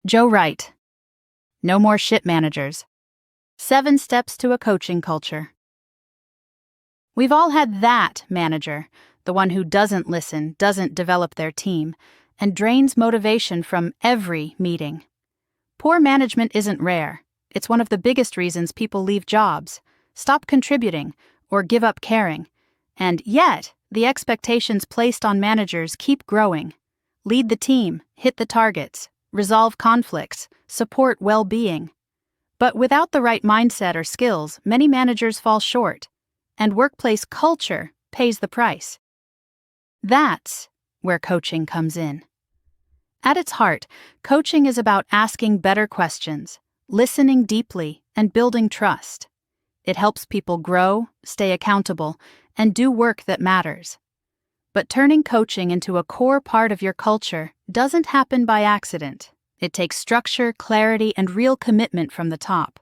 Joe Wright. No more shit managers. 7 steps to a coaching culture. We've all had that manager, the one who doesn't listen, doesn't develop their team, and drains motivation from every meeting. Poor management isn't rare. It's one of the biggest reasons people leave jobs, stop contributing, or give up caring. And yet, the expectations placed on managers keep growing. Lead the team, hit the targets, resolve conflicts, support well-being. But without the right mindset or skills, many managers fall short, and workplace culture pays the price. That's where coaching comes in. At its heart, coaching is about asking better questions, listening deeply, and building trust. It helps people grow, stay accountable, and do work that matters. But turning coaching into a core part of your culture doesn't happen by accident. It takes structure, clarity, and real commitment from the top.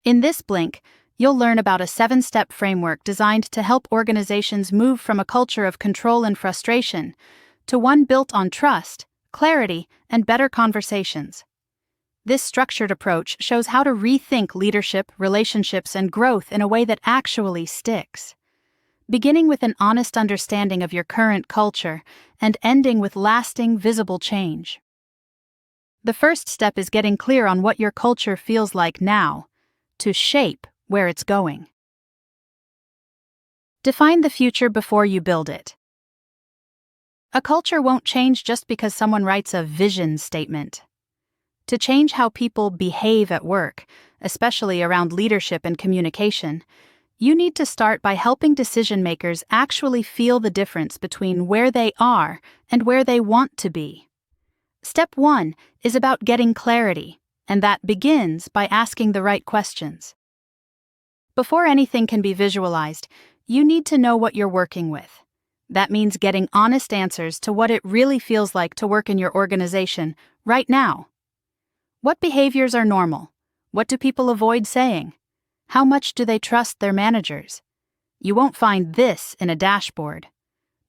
In this Blink, you'll learn about a 7-step framework designed to help organizations move from a culture of control and frustration to one built on trust, clarity, and better conversations. This structured approach shows how to rethink leadership, relationships, and growth in a way that actually sticks. Beginning with an honest understanding of your current culture and ending with lasting, visible change. The first step is getting clear on what your culture feels like now, to shape where it's going. Define the future before you build it. A culture won't change just because someone writes a vision statement. To change how people behave at work, especially around leadership and communication, you need to start by helping decision-makers actually feel the difference between where they are and where they want to be. Step 1 is about getting clarity, and that begins by asking the right questions. Before anything can be visualized, you need to know what you're working with. That means getting honest answers to what it really feels like to work in your organization right now. What behaviors are normal? What do people avoid saying? How much do they trust their managers? You won't find this in a dashboard.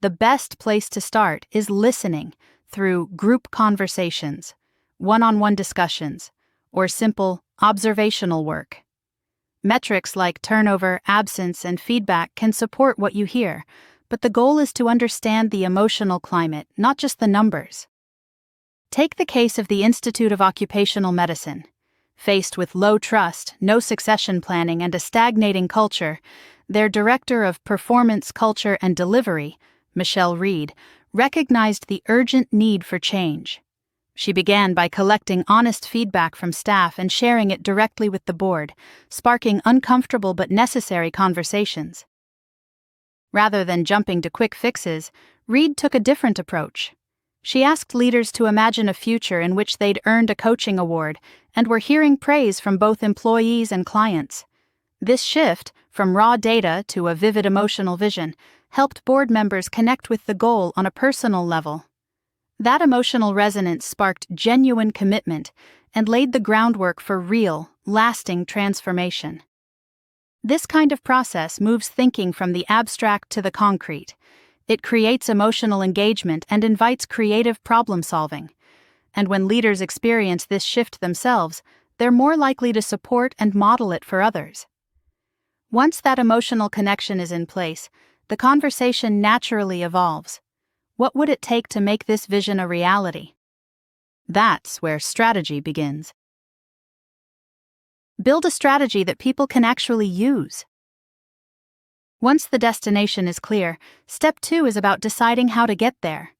The best place to start is listening through group conversations, one-on-one discussions, or simple observational work. Metrics like turnover, absence, and feedback can support what you hear, but the goal is to understand the emotional climate, not just the numbers. Take the case of the Institute of Occupational Medicine. Faced with low trust, no succession planning, and a stagnating culture, their Director of Performance, Culture, and Delivery, Michelle Reed, recognized the urgent need for change. She began by collecting honest feedback from staff and sharing it directly with the board, sparking uncomfortable but necessary conversations. Rather than jumping to quick fixes, Reed took a different approach. She asked leaders to imagine a future in which they'd earned a coaching award and were hearing praise from both employees and clients. This shift, from raw data to a vivid emotional vision, helped board members connect with the goal on a personal level. That emotional resonance sparked genuine commitment and laid the groundwork for real, lasting transformation. This kind of process moves thinking from the abstract to the concrete. It creates emotional engagement and invites creative problem-solving. And when leaders experience this shift themselves, they're more likely to support and model it for others. Once that emotional connection is in place, the conversation naturally evolves. What would it take to make this vision a reality? That's where strategy begins. Build a strategy that people can actually use. Once the destination is clear, step 2 is about deciding how to get there.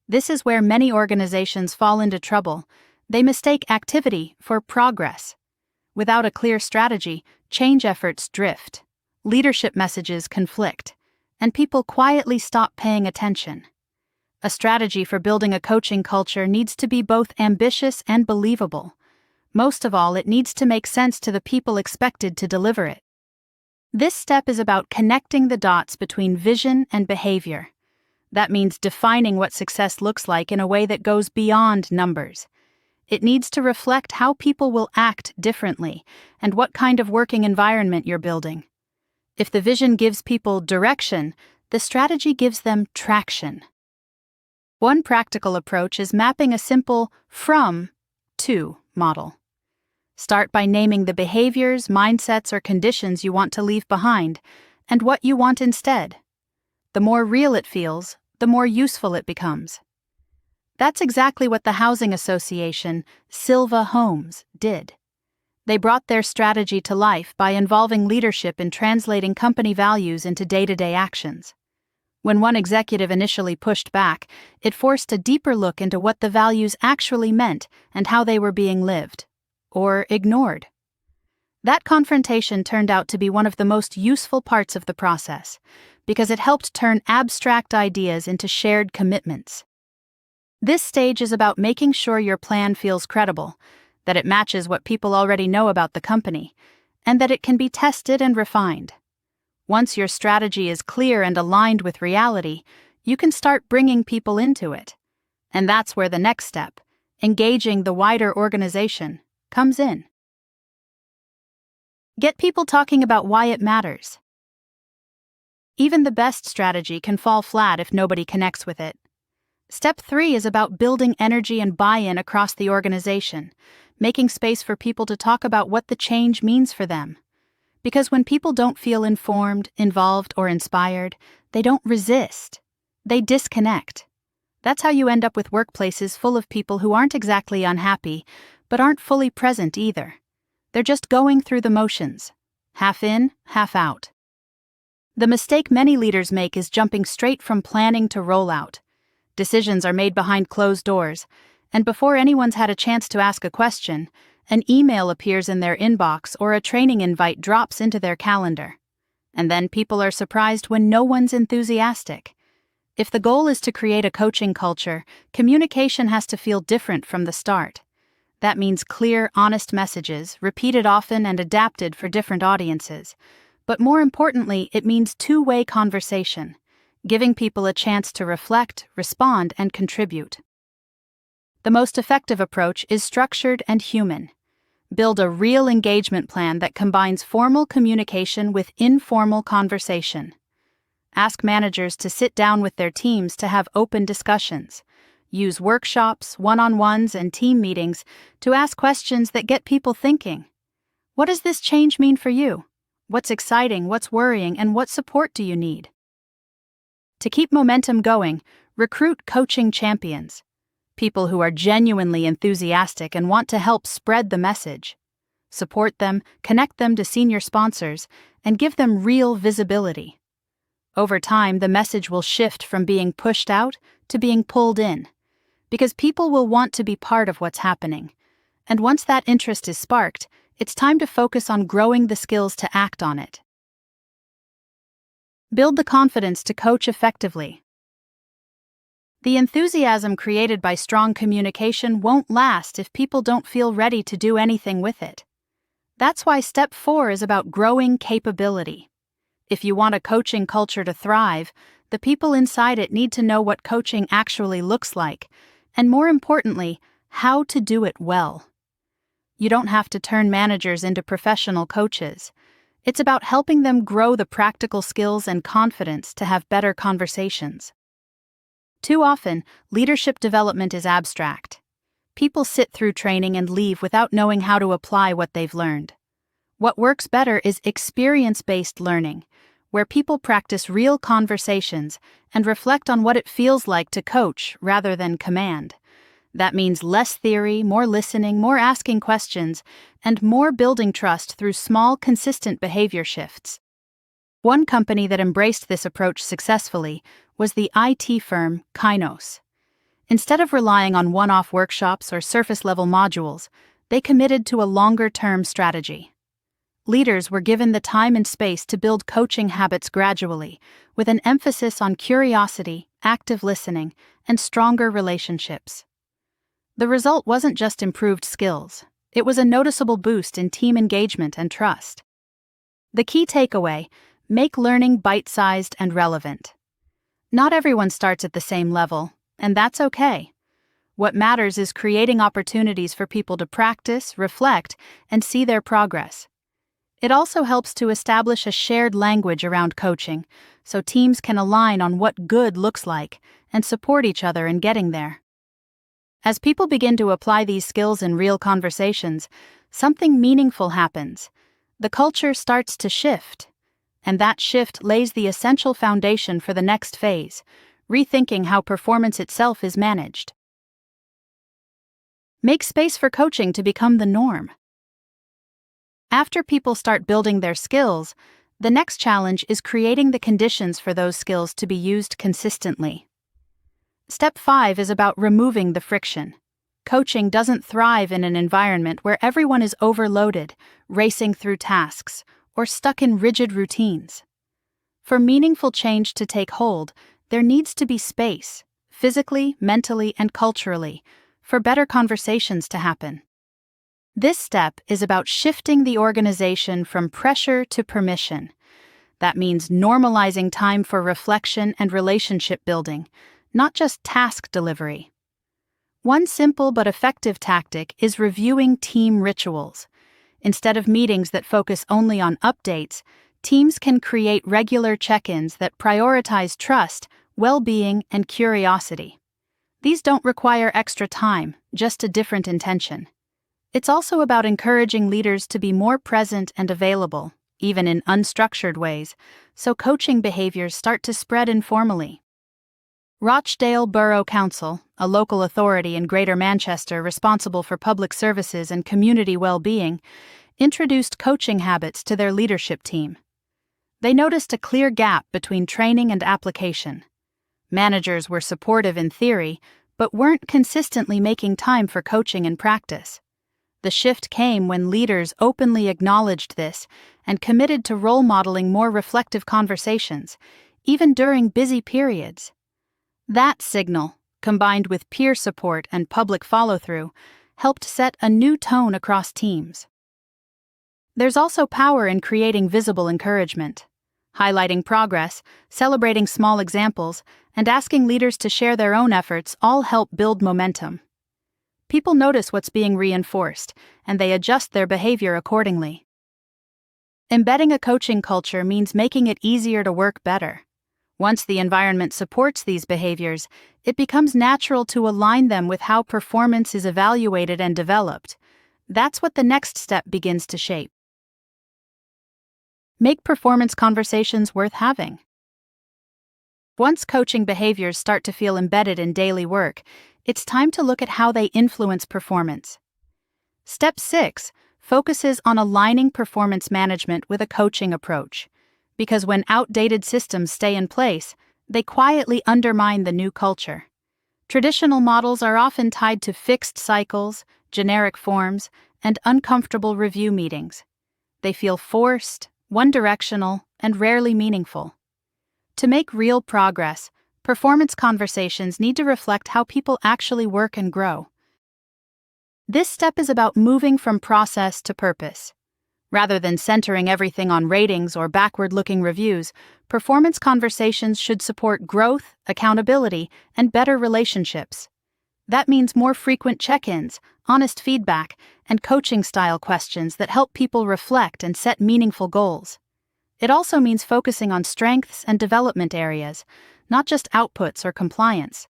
This is where many organizations fall into trouble. They mistake activity for progress. Without a clear strategy, change efforts drift, leadership messages conflict, and people quietly stop paying attention. A strategy for building a coaching culture needs to be both ambitious and believable. Most of all, it needs to make sense to the people expected to deliver it. This step is about connecting the dots between vision and behavior. That means defining what success looks like in a way that goes beyond numbers. It needs to reflect how people will act differently and what kind of working environment you're building. If the vision gives people direction, the strategy gives them traction. One practical approach is mapping a simple from 2 model. Start by naming the behaviors, mindsets, or conditions you want to leave behind, and what you want instead. The more real it feels, the more useful it becomes. That's exactly what the housing association, Silva Homes, did. They brought their strategy to life by involving leadership in translating company values into day-to-day actions. When one executive initially pushed back, it forced a deeper look into what the values actually meant and how they were being lived, or ignored. That confrontation turned out to be one of the most useful parts of the process, because it helped turn abstract ideas into shared commitments. This stage is about making sure your plan feels credible, that it matches what people already know about the company, and that it can be tested and refined. Once your strategy is clear and aligned with reality, you can start bringing people into it. And that's where the next step, engaging the wider organization, comes in. Get people talking about why it matters. Even the best strategy can fall flat if nobody connects with it. Step 3 is about building energy and buy-in across the organization, making space for people to talk about what the change means for them. Because when people don't feel informed, involved, or inspired, they don't resist. They disconnect. That's how you end up with workplaces full of people who aren't exactly unhappy, but aren't fully present either. They're just going through the motions, half in, half out. The mistake many leaders make is jumping straight from planning to rollout. Decisions are made behind closed doors, and before anyone's had a chance to ask a question, an email appears in their inbox or a training invite drops into their calendar. And then people are surprised when no one's enthusiastic. If the goal is to create a coaching culture, communication has to feel different from the start. That means clear, honest messages, repeated often and adapted for different audiences. But more importantly, it means two-way conversation, giving people a chance to reflect, respond, and contribute. The most effective approach is structured and human. Build a real engagement plan that combines formal communication with informal conversation. Ask managers to sit down with their teams to have open discussions. Use workshops, one-on-ones, and team meetings to ask questions that get people thinking. What does this change mean for you? What's exciting, what's worrying, and what support do you need? To keep momentum going, recruit coaching champions. People who are genuinely enthusiastic and want to help spread the message. Support them, connect them to senior sponsors, and give them real visibility. Over time, the message will shift from being pushed out to being pulled in, because people will want to be part of what's happening. And once that interest is sparked, it's time to focus on growing the skills to act on it. Build the confidence to coach effectively. The enthusiasm created by strong communication won't last if people don't feel ready to do anything with it. That's why step 4 is about growing capability. If you want a coaching culture to thrive, the people inside it need to know what coaching actually looks like, and more importantly, how to do it well. You don't have to turn managers into professional coaches. It's about helping them grow the practical skills and confidence to have better conversations. Too often, leadership development is abstract. People sit through training and leave without knowing how to apply what they've learned. What works better is experience-based learning, where people practice real conversations and reflect on what it feels like to coach rather than command. That means less theory, more listening, more asking questions, and more building trust through small, consistent behavior shifts. One company that embraced this approach successfully was the IT firm Kainos. Instead of relying on one-off workshops or surface-level modules, they committed to a longer-term strategy. Leaders were given the time and space to build coaching habits gradually, with an emphasis on curiosity, active listening, and stronger relationships. The result wasn't just improved skills, it was a noticeable boost in team engagement and trust. The key takeaway: make learning bite-sized and relevant. Not everyone starts at the same level, and that's okay. What matters is creating opportunities for people to practice, reflect, and see their progress. It also helps to establish a shared language around coaching, so teams can align on what good looks like and support each other in getting there. As people begin to apply these skills in real conversations, something meaningful happens. The culture starts to shift, and that shift lays the essential foundation for the next phase, rethinking how performance itself is managed. Make space for coaching to become the norm. After people start building their skills, the next challenge is creating the conditions for those skills to be used consistently. Step 5 is about removing the friction. Coaching doesn't thrive in an environment where everyone is overloaded, racing through tasks, or stuck in rigid routines. For meaningful change to take hold, there needs to be space, physically, mentally, and culturally, for better conversations to happen. This step is about shifting the organization from pressure to permission. That means normalizing time for reflection and relationship building, not just task delivery. One simple but effective tactic is reviewing team rituals. Instead of meetings that focus only on updates, teams can create regular check-ins that prioritize trust, well-being, and curiosity. These don't require extra time, just a different intention. It's also about encouraging leaders to be more present and available, even in unstructured ways, so coaching behaviors start to spread informally. Rochdale Borough Council, a local authority in Greater Manchester responsible for public services and community well-being, introduced coaching habits to their leadership team. They noticed a clear gap between training and application. Managers were supportive in theory, but weren't consistently making time for coaching in practice. The shift came when leaders openly acknowledged this and committed to role modeling more reflective conversations, even during busy periods. That signal, combined with peer support and public follow-through, helped set a new tone across teams. There's also power in creating visible encouragement. Highlighting progress, celebrating small examples, and asking leaders to share their own efforts all help build momentum. People notice what's being reinforced, and they adjust their behavior accordingly. Embedding a coaching culture means making it easier to work better. Once the environment supports these behaviors, it becomes natural to align them with how performance is evaluated and developed. That's what the next step begins to shape. Make performance conversations worth having. Once coaching behaviors start to feel embedded in daily work, it's time to look at how they influence performance. Step 6 focuses on aligning performance management with a coaching approach, because when outdated systems stay in place, they quietly undermine the new culture. Traditional models are often tied to fixed cycles, generic forms, and uncomfortable review meetings. They feel forced, one-directional, and rarely meaningful. To make real progress, performance conversations need to reflect how people actually work and grow. This step is about moving from process to purpose. Rather than centering everything on ratings or backward-looking reviews, performance conversations should support growth, accountability, and better relationships. That means more frequent check-ins, honest feedback, and coaching-style questions that help people reflect and set meaningful goals. It also means focusing on strengths and development areas, not just outputs or compliance.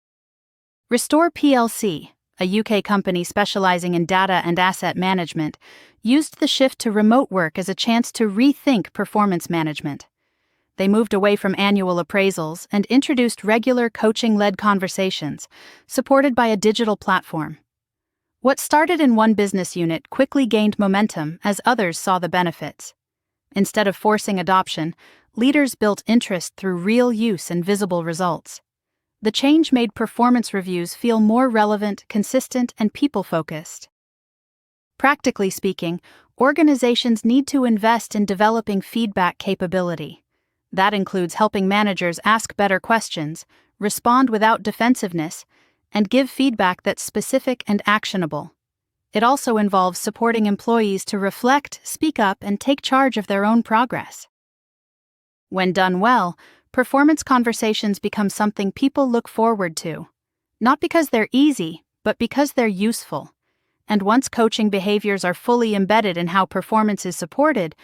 Restore plc, a UK company specializing in data and asset management, used the shift to remote work as a chance to rethink performance management. They moved away from annual appraisals and introduced regular coaching-led conversations, supported by a digital platform. What started in one business unit quickly gained momentum as others saw the benefits. Instead of forcing adoption, leaders built interest through real use and visible results. The change made performance reviews feel more relevant, consistent, and people-focused. Practically speaking, organizations need to invest in developing feedback capability. That includes helping managers ask better questions, respond without defensiveness, and give feedback that's specific and actionable. It also involves supporting employees to reflect, speak up, and take charge of their own progress. When done well, performance conversations become something people look forward to, not because they're easy, but because they're useful. And once coaching behaviors are fully embedded in how performance is supported,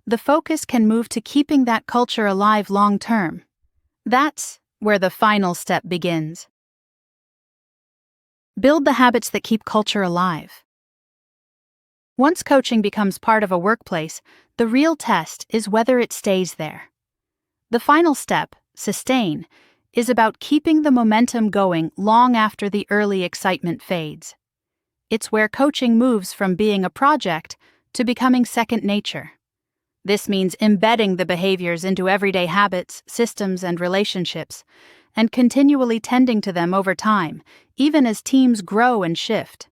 the focus can move to keeping that culture alive long-term. That's where the final step begins. Build the habits that keep culture alive. Once coaching becomes part of a workplace, the real test is whether it stays there. The final step, sustain, is about keeping the momentum going long after the early excitement fades. It's where coaching moves from being a project to becoming second nature. This means embedding the behaviors into everyday habits, systems, and relationships, and continually tending to them over time, even as teams grow and shift.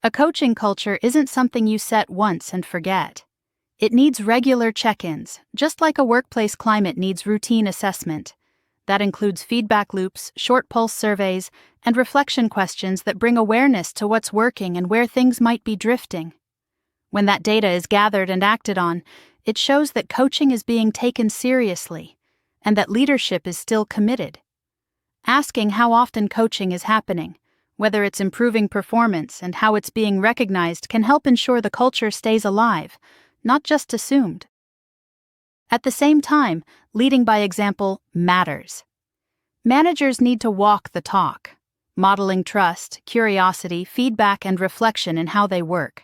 A coaching culture isn't something you set once and forget. It needs regular check-ins, just like a workplace climate needs routine assessment. That includes feedback loops, short pulse surveys, and reflection questions that bring awareness to what's working and where things might be drifting. When that data is gathered and acted on, it shows that coaching is being taken seriously and that leadership is still committed. Asking how often coaching is happening, whether it's improving performance, and how it's being recognized can help ensure the culture stays alive, not just assumed. At the same time, leading by example matters. Managers need to walk the talk, modeling trust, curiosity, feedback, and reflection in how they work.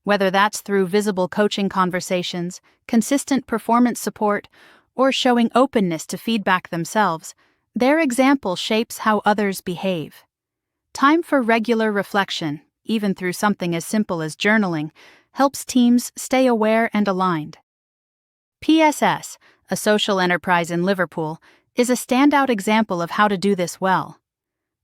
Whether that's through visible coaching conversations, consistent performance support, or showing openness to feedback themselves, their example shapes how others behave. Time for regular reflection, even through something as simple as journaling, helps teams stay aware and aligned. PSS, a social enterprise in Liverpool, is a standout example of how to do this well.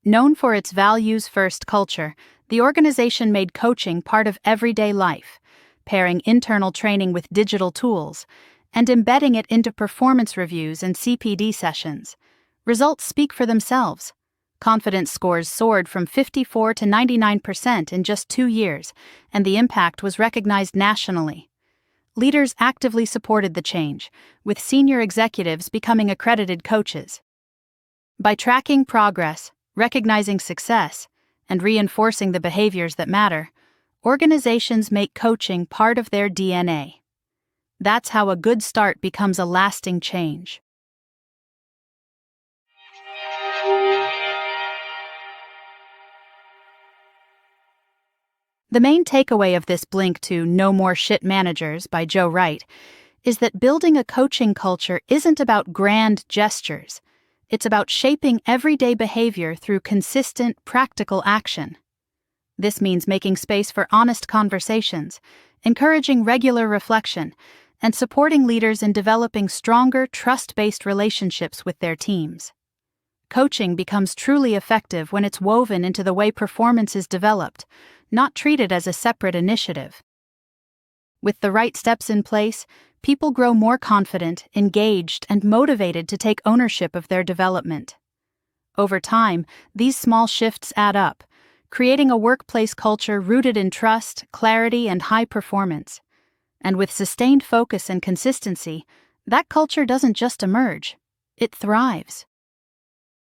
Known for its values-first culture, the organization made coaching part of everyday life, pairing internal training with digital tools, and embedding it into performance reviews and CPD sessions. Results speak for themselves. Confidence scores soared from 54% to 99% in just 2 years, and the impact was recognized nationally. Leaders actively supported the change, with senior executives becoming accredited coaches. By tracking progress, recognizing success, and reinforcing the behaviors that matter, organizations make coaching part of their DNA. That's how a good start becomes a lasting change. The main takeaway of this blink to No More Shit Managers by Joe Wright is that building a coaching culture isn't about grand gestures. It's about shaping everyday behavior through consistent, practical action. This means making space for honest conversations, encouraging regular reflection, and supporting leaders in developing stronger, trust-based relationships with their teams. Coaching becomes truly effective when it's woven into the way performance is developed, not treated as a separate initiative. With the right steps in place, people grow more confident, engaged, and motivated to take ownership of their development. Over time, these small shifts add up, creating a workplace culture rooted in trust, clarity, and high performance. And with sustained focus and consistency, that culture doesn't just emerge, it thrives.